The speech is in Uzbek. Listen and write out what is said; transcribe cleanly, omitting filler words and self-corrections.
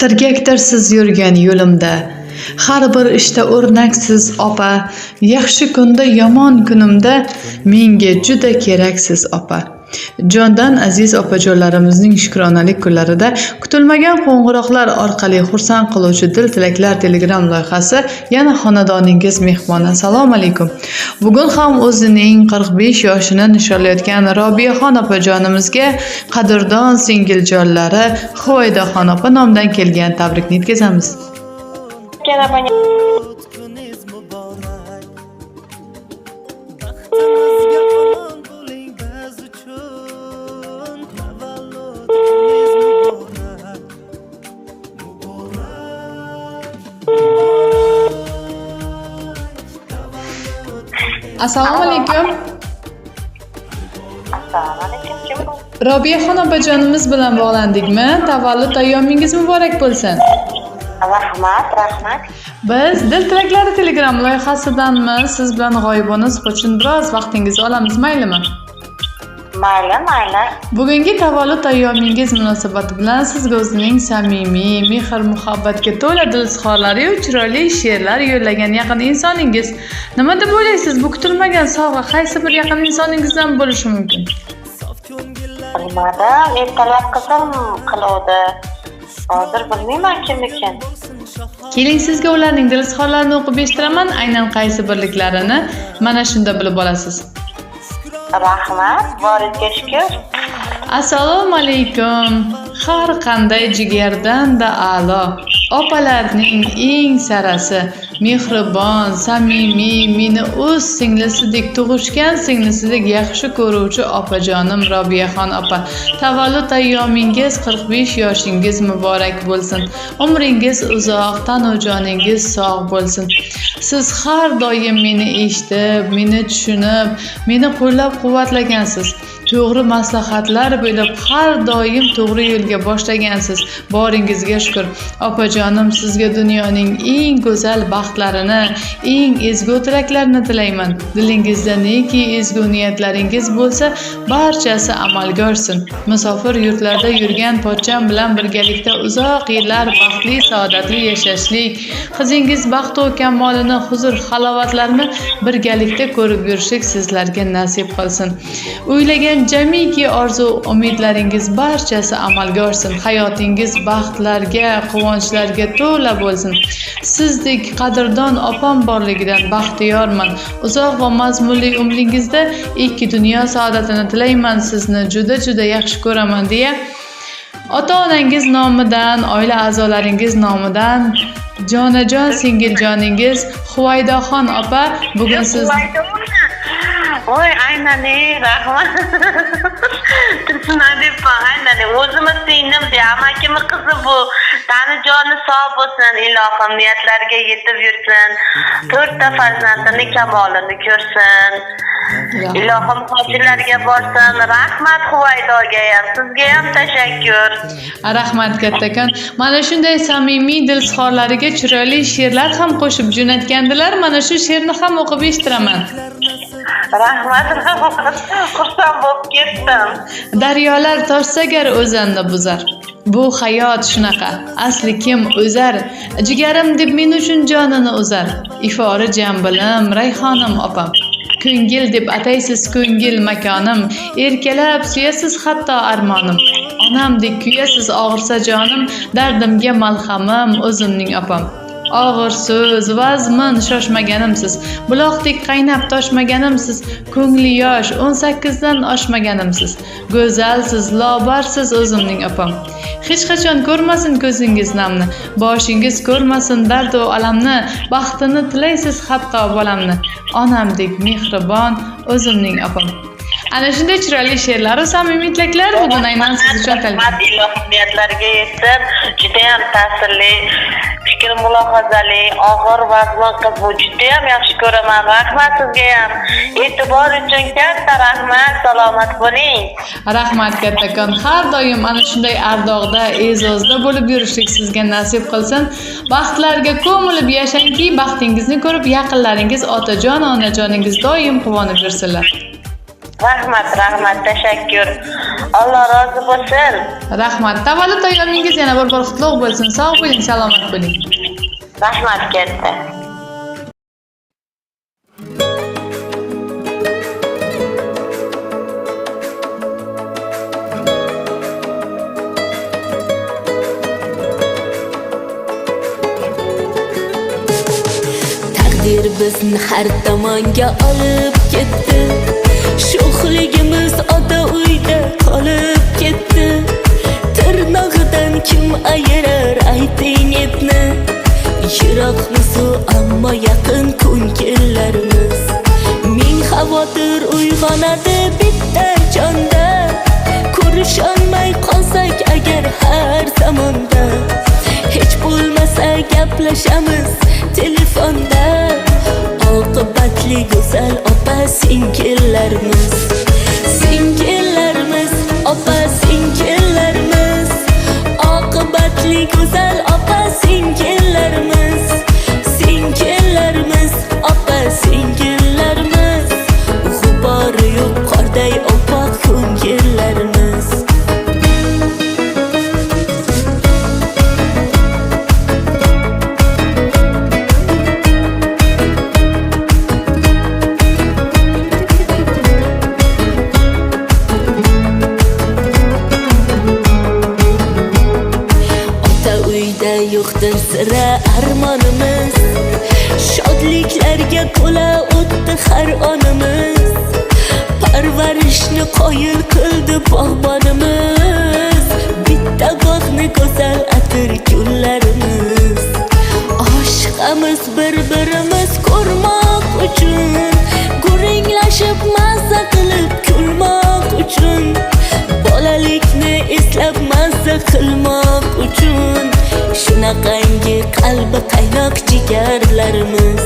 Tirgakdirsiz yurgan yo'limda, har bir ishda o'rnaksiz opa, yaxshi kunda yomon kunimda menga juda keraksiz opa. Jondan aziz opajonlarimizning shukronalik kunlarida kutilmagan qo'ng'iroqlar orqali xursand qiluvchi dil tilaklar Telegram loyihasi yana xonadoningiz mehmoni. Assalomu alaykum. Bugun ham o'zining 45 yoshini nishonlayotgan Robiyaxon opajonimizga qadrdon singiljonlari Huvaydaxon opa nomidan kelgan tabrikni yetkazamiz. Assalomu alaykum. Assalomu alaykum. Kim bu? Robiyaxon opajonimiz bilan bog'landikmi? Tavallud ayyomingiz muborak bo'lsin. Rahmat. Biz Dil tilaklari Telegram loyihasidanmiz. Siz bilan g'oyibona suhbat uchun biroz vaqtingizni olamiz, maylimi? Mayli. Bugungi tavallud ayyomingiz munosabati bilan sizga o'zining samimiy, mehr-muhabbatga to'la dil izhorlari va chiroyli she'rlar yo'llagan yaqin insoningiz. Nima deb o'ylaysiz? Bu kutilmagan sovg'a qaysi bir yaqin insoningizdan bo'lishi mumkin? Bilmadim, ertalab qizim qiluvdi. Hozir bilmayman kim ekan. Keling, sizga ularning dil izhorlarini o'qib eshitiraman. Aynan qaysi birliklarini mana shunda bilib olasiz. Rahmat, boringizga shukr. Assalomu alaykum. Har qanday jigardan-da a'lo. Opalarning eng sarasi, mehribon, samimiy, meni o'z singlisidek tug'ishgan singlisidek yaxshi ko'ruvchi opajonim Robiyaxon opa. Tavallud ayyomingiz 45 yoshingiz muborak bo'lsin. Umringiz uzoq, tanu joningiz sog' bo'lsin. Siz har doim meni eshitib, meni tushunib, meni qo'llab-quvvatlagansiz. To'g'ri maslahatlar bo'lib, har doim to'g'ri yo'lga boshlagansiz. Boringizga shukr. Opajonim, sizga dunyoning eng go'zal baxtlarini, eng ezgu tilaklarini tilayman. Dilingizda neki ezgu niyatlaringiz bo'lsa, barchasi amalga oshsin. Musofir yurtlarda yurgan pochcham bilan birgalikda uzoq yillar baxtli, saodatli yashashlik, qizingiz baxtu kamolini, huzur, halovatlarini birgalikda ko'rib yurishlik sizlarga nasib qilsin. O'ylagan jamiki orzu umidlaringiz barchasi amalga oshsin. Hayotingiz baxtlarga, quvonchlarga to'la bo'lsin. Sizdek qadrdon opam borligidan baxtiyorman. Uzoq va mazmunli umringizda ikki dunyo saodatini tilayman. Sizni juda yaxshi ko'raman deya ota-onangiz nomidan, oila a'zolaringiz nomidan jonajon singiljoningiz Huvaydaxon opa bugun siz Voy, aynan rahmat. Aynan o'zimiz singlim de amakimni qizi bu. Tani joni sog' bo'lsin, ilohim niyatlarga yetib yursin. 4 ta farzandini kamolini ko'rsin. Ilohim hojilariga borsin. Rahmat Huvaydoga ham, sizga ham tashakkur. Rahmat kattakon. Mana shunday samimiy dil izhorlariga chiroyli she'rlar ham qo'shib jo'natgandilar. Mana shu she'rni ham o'qib eshitiraman. Rahmat. Xursand bo'lib ketdim. Daryolar toshsagar o'zanni buzar. Bu hayot shunaqa. Asli kim o'zar? Jigarim deb men uchun jonini uzar. Ifori jambilim, rayhonim opam. Ko'ngil deb ataysiz ko'ngil makonim. Erkalab suyasiz hatto armonim. Onamdek kuyasiz og'irsa jonim, dardimga malhamim o'zimning opam. Og'ir so'z, vazmin shoshmaganimsiz, buloqdek qaynab toshmaganimsiz, ko'ngli yosh 18 dan oshmaganimsiz, go'zalsiz, lobarsiz o'zimning opam. Hech qachon ko'rmasin ko'zingiz namni, boshingiz ko'rmasin dard va alamni, baxtini tilaysiz hatto bolamni, onamdek mehribon o'zimning opam. Ana shunday chiroyli she'rlar va samimiy tilaklar bugun aynan siz uchun talab. Ilohim niyatlariga yetsin. Juda ham ta'sirli, fikr mulohazali, og'ir vazmin qiz bu. Juda ham yaxshi ko'raman. Rahmat sizga ham. E'tibor uchun katta rahmat. Salomat bo'ling. Rahmat kattakon. Har doim ana shunday ardog'da, e'zozda bo'lib yurishlik sizga nasib qilsin. Baxtlarga ko'milib yashangki, baxtingizni ko'rib yaqinlaringiz, otajon, onajoningiz doim quvonib yursinlar. Rahmat, tashakkur. Alloh rozi bo'lsin. Rahmat. Tavallud ayyomingiz yana bir bor qutlug' bo'lsin. Sog' bo'ling, salomat bo'ling. Rahmat katta. Taqdir bizni har tomonga olib ketdi. Sho'xligimiz ota uyda qolib ketdi. Tirnog'idan kim ayirar ayting etni. Yiroqmiz ammo yaqin ko'ngillarimiz. Ming xavotir uyg'onadi bitta jonda. Ko'risholmay qolsak agar har zamonda. Hech bo'lmasa gaplashamiz telefonda. Oqibatli go'zal opa singillarimiz. Singillarimiz, opa singillarimiz. Oqibatli go'zal opa singillarimiz. Singillarimiz, opa singillarimiz. G'ubori yo'q qorday opaq ko'ngillarimiz. Yo'qdir sira armonimiz. Shodliklarga to'la o'tdi har onimiz. Parvarishni qoyil qildi bog'bonimiz. Bitta bog'ni go'zal atir gullarimiz. Oshiqamiz bir-birimiz ko'rmoq uchun. Guringlashib mazza qilib kulmoq uchun. Bolalikni eslab mazza qilmoq uchun. Shunaqangi qalbi qaynoq jigarlarimiz.